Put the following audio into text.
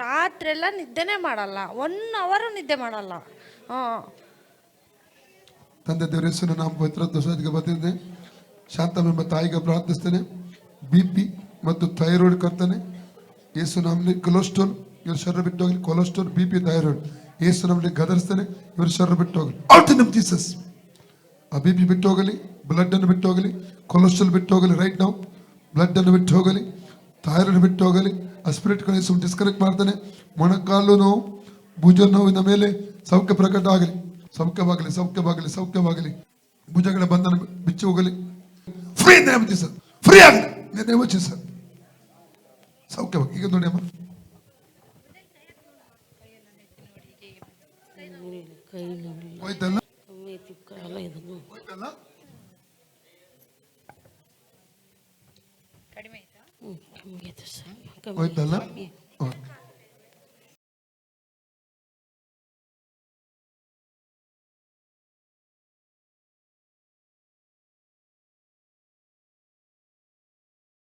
ರಾತ್ರಿ ಎಲ್ಲ ನಿದ್ದೆನೇ ಮಾಡಲ್ಲ, 1 ಅವರ್ ನಿದ್ದೆ ಮಾಡಲ್ಲ. ತಂದೆ ದೇವರ ಹೆಸರು ನಾವು ಪವಿತ್ರ ದೋಷಕ್ಕೆ ಬರ್ತಿದ್ದೆ. ಶಾಂತಮೆಂಬ ತಾಯಿಗೆ ಪ್ರಾರ್ಥಿಸ್ತೇನೆ. BP ಮತ್ತು ಥೈರಾಯ್ಡ್ ಕರ್ತನೆ ಯೇಸು ನಾಮದಲ್ಲಿ ಕೊಲೆಸ್ಟ್ರಾಲ್ ಇವ್ರ ಶರೀರ ಬಿಟ್ಟು ಹೋಗಲಿ. ಕೊಲೆಸ್ಟ್ರಾಲ್, BP, ಥೈರಾಯ್ಡ್ ಯೇಸು ನಾಮದಲ್ಲಿ ಗದರಿಸ್ತೇನೆ. ಇವ್ರ ಶರೀರ ಬಿಟ್ಟು ಹೋಗಲಿ. Out in Jesus. ಆ BP ಬಿಟ್ಟು ಹೋಗಲಿ, ಬ್ಲಡ್ ಅನ್ನು ಬಿಟ್ಟು ಹೋಗಲಿ, ಕೊಲೆಸ್ಟ್ರಾಲ್ ಬಿಟ್ಟು ಹೋಗಲಿ. ರೈಟ್ ನಾವು ಬ್ಲಡ್ ಅನ್ನು ಬಿಟ್ಟು ಹೋಗಲಿ, ಥೈರಾಯ್ಡ್ ಬಿಟ್ಟು ಹೋಗಲಿ. ಆ ಸ್ಪಿರಿಟ್ ಗಳು ಡಿಸ್ಕನೆಕ್ಟ್ ಮಾಡ್ತಾನೆ. ಮೊಣಕಾಲು ನೋವು, ಭುಜ ನೋವಿನ ಮೇಲೆ ಸೌಖ್ಯ ಪ್ರಕಟ ಆಗಲಿ. ಸೌಖ್ಯವಾಗಲಿ, ಸೌಖ್ಯವಾಗಲಿ, ಸೌಖ್ಯವಾಗಲಿ. ಭುಜಗಳ ಬಂಧನ ಬಿಚ್ಚಿ ಹೋಗಲಿ. Free name Jesus. ಫ್ರೀ ಆಗಲಿ ನೇಮ್ ಜೀಸಸ್. ಸೌಖ್ಯವಾಗಿ. ಈಗ ನೋಡಿ ಅಮ್ಮ, ಹೋಯ್ತಲ್ಲ ಹೋಯ್ತಲ್ಲ. ಹೋಯ್ತಲ್ಲ.